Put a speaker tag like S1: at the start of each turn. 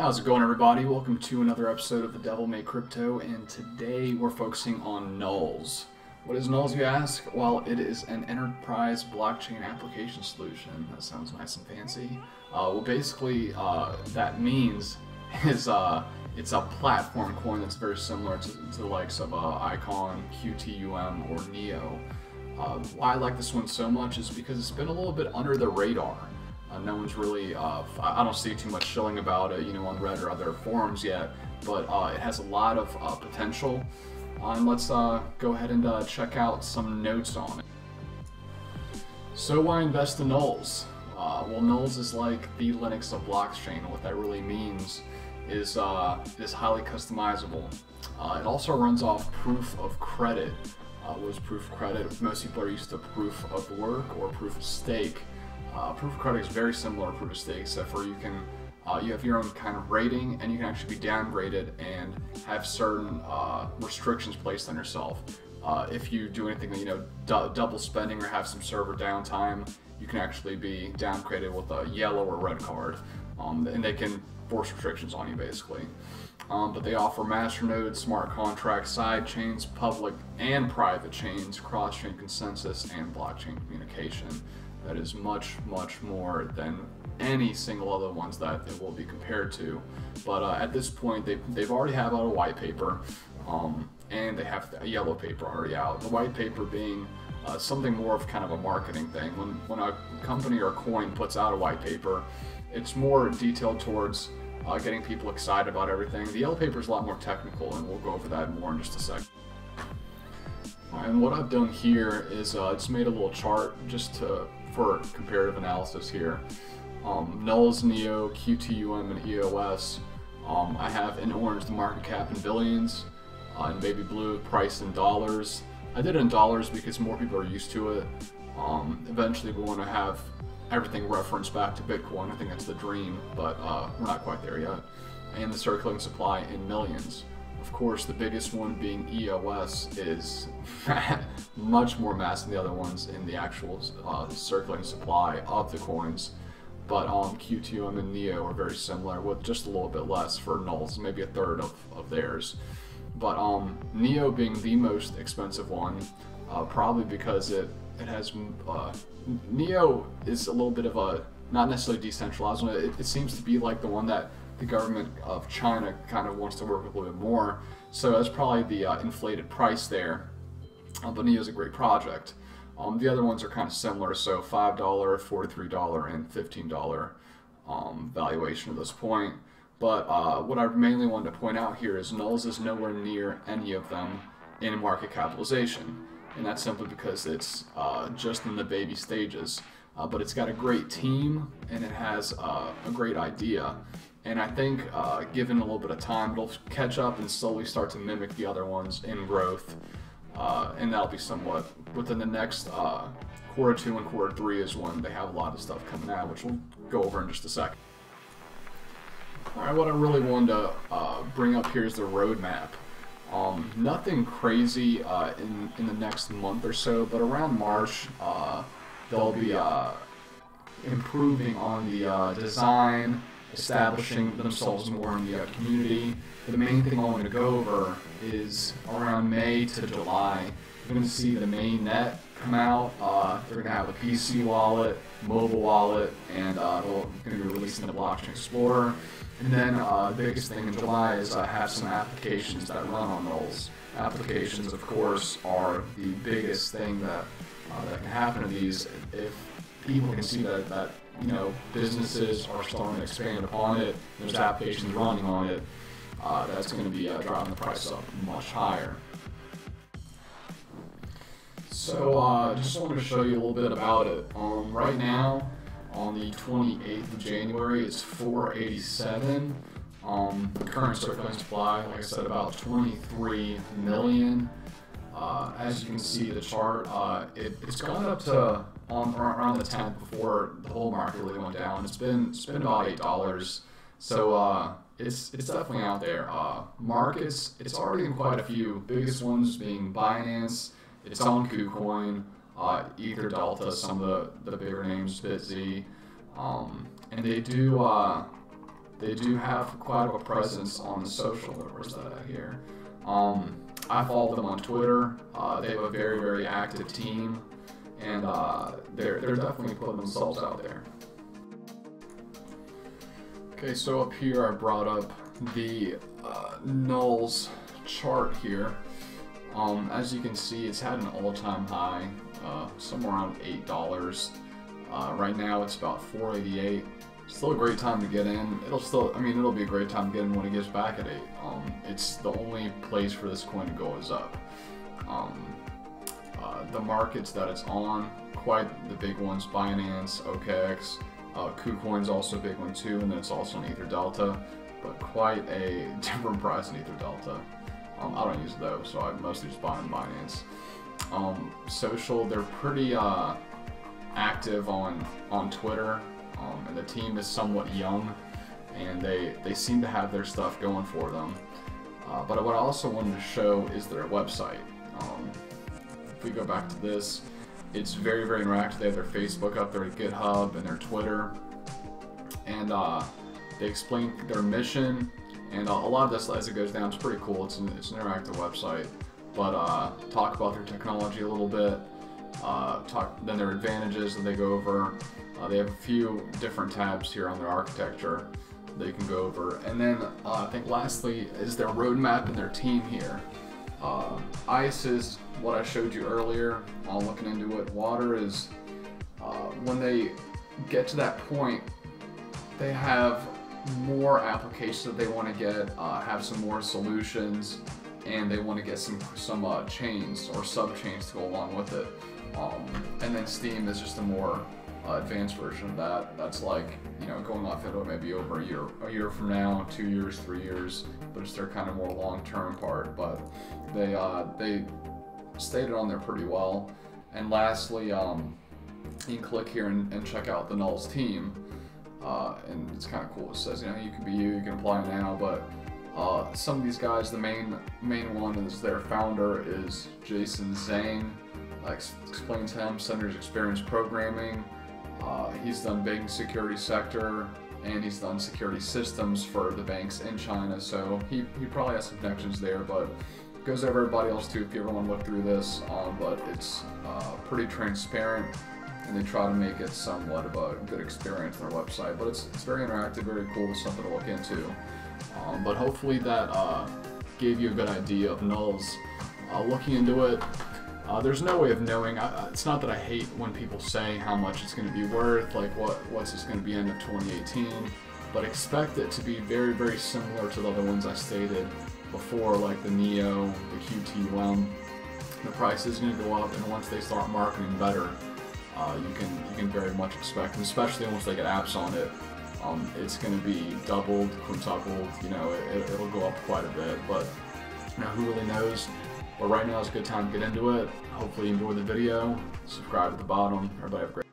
S1: How's it going, everybody? Welcome to another episode of The Devil May Crypto, and today we're focusing on Nuls. What is Nuls, you ask? Well, it is an enterprise blockchain application solution. That sounds nice and fancy. Basically, that means is it's a platform coin that's very similar to the likes of Icon, QTUM, or Neo. Why I like this one so much is because it's been a little bit under the radar. No one's really, I don't see too much shilling about it, on Reddit or other forums yet, but it has a lot of potential. And let's go ahead and check out some notes on it. So why invest in Nuls? Well, Nuls is like the Linux of blockchain. What that really means is highly customizable. It also runs off proof of credit. What is proof of credit? Most people are used to proof of work or proof of stake. Proof of credit is very similar to proof of stake, except for you have your own kind of rating, and you can actually be downgraded and have certain restrictions placed on yourself. If you do anything that double spending or have some server downtime, you can actually be downgraded with a yellow or red card, and they can force restrictions on you basically. But they offer masternodes, smart contracts, side chains, public and private chains, cross-chain consensus, and blockchain communication. That is much, much more than any single other ones that it will be compared to. But at this point, they've already have out a white paper, and they have a yellow paper already out. The white paper being something more of kind of a marketing thing. When a company or a coin puts out a white paper, it's more detailed towards getting people excited about everything. The yellow paper is a lot more technical, and we'll go over that more in just a second. And what I've done here is just made a little chart just for comparative analysis here. Nuls, Neo, QTUM, and EOS. I have in orange the market cap in billions, in baby blue price in dollars. I did it in dollars because more people are used to it. Eventually we want to have everything referenced back to Bitcoin. I think that's the dream, but we're not quite there yet. And the circulating supply in millions. Of course, the biggest one being EOS is much more mass than the other ones in the actual circulating supply of the coins. But QTUM and Neo are very similar, with just a little bit less for Nuls, maybe a third of theirs. But Neo being the most expensive one, probably because it has Neo is a little bit of a not necessarily decentralized one. It seems to be like the one that the government of China kind of wants to work with a little bit more, so that's probably the inflated price there. But Neo is a great project. The other ones are kind of similar, so $5, $43, and $15 valuation at this point. But what I mainly wanted to point out here is Nuls is nowhere near any of them in market capitalization, and that's simply because it's just in the baby stages. But it's got a great team, and it has a great idea. And I think given a little bit of time, it'll catch up and slowly start to mimic the other ones in growth. And that'll be somewhat within the next quarter 2 and quarter 3 is when they have a lot of stuff coming out, which we'll go over in just a second. Alright, what I really wanted to bring up here is the roadmap. Nothing crazy in the next month or so, but around March they'll be improving on the design, establishing themselves more in the community. The main thing I want to go over is around May to July. You're going to see the main net come out. They're going to have a PC wallet, mobile wallet, and they're going to be releasing the Blockchain Explorer. And then the biggest thing in July is have some applications that run on Nuls. Applications, of course, are the biggest thing that can happen to these. If people can see that businesses are starting to expand upon it, there's applications running on it, that's going to be driving the price up much higher. So just wanted to show you a little bit about it. Right now, on the 28th of January, it's 487. Current circulating supply, like I said, about 23 million. As you can see, the chart, it's gone up to around the 10th before the whole market really went down. It's been about $8, so it's definitely out there. Markets, it's already in quite a few. Biggest ones being Binance, it's on KuCoin, Ether Delta, some of the bigger names, BitZ, and they do they do have quite a presence on the social. Where's that at here? I follow them on Twitter. They have a very, very active team, and they're definitely putting themselves out there. Okay, so up here I brought up the Nuls chart here. As you can see, it's had an all-time high, somewhere around $8. Right now it's about $4.88. Still a great time to get in. It'll be a great time to get in when it gets back at 8. It's the only place for this coin to go is up. The markets that it's on, quite the big ones: Binance, OKX, KuCoin's also a big one too, and then it's also on Ether Delta, but quite a different price in Ether Delta. I don't use those, so I mostly just buy on Binance. Social, they're pretty active on Twitter, and the team is somewhat young, and they seem to have their stuff going for them. But what I also wanted to show is their website. If we go back to this, it's very, very interactive. They have their Facebook up, their GitHub, and their Twitter, and they explain their mission. And a lot of this, as it goes down, is pretty cool. It's an interactive website, but talk about their technology a little bit, then their advantages that they go over. They have a few different tabs here on their architecture they can go over. And then I think lastly is their roadmap and their team here. Ice is what I showed you earlier, looking into it. Water is when they get to that point, they have more applications that they want to get, have some more solutions, and they want to get some chains or sub-chains to go along with it. And then Steam is just a more advanced version of that. That's like, going off into it maybe over a year from now, 2 years, 3 years, but it's their kind of more long-term part. But they stated on there pretty well. And lastly, you can click here and check out the Nuls team. And it's kind of cool. It says, you can be you can apply now, but some of these guys, the main one is their founder is Jason Zhang. Explains him, centers experience programming. He's done banking security sector, and he's done security systems for the banks in China, so he probably has some connections there, but goes over everybody else too if you ever want to look through this. But it's pretty transparent, and they try to make it somewhat of a good experience on their website. But it's very interactive, very cool, something to look into. But hopefully that gave you a good idea of Nuls. Looking into it, there's no way of knowing. It's not that I hate when people say how much it's going to be worth, like what's this going to be end of 2018, but expect it to be very, very similar to the other ones I stated before, like the Neo, the QTUM. The price is going to go up, and once they start marketing better, you can very much expect, and especially once they get apps on it, it's going to be doubled, quintupled. It'll go up quite a bit, but who really knows? But right now is a good time to get into it. Hopefully you enjoyed the video. Subscribe at the bottom. Everybody have a great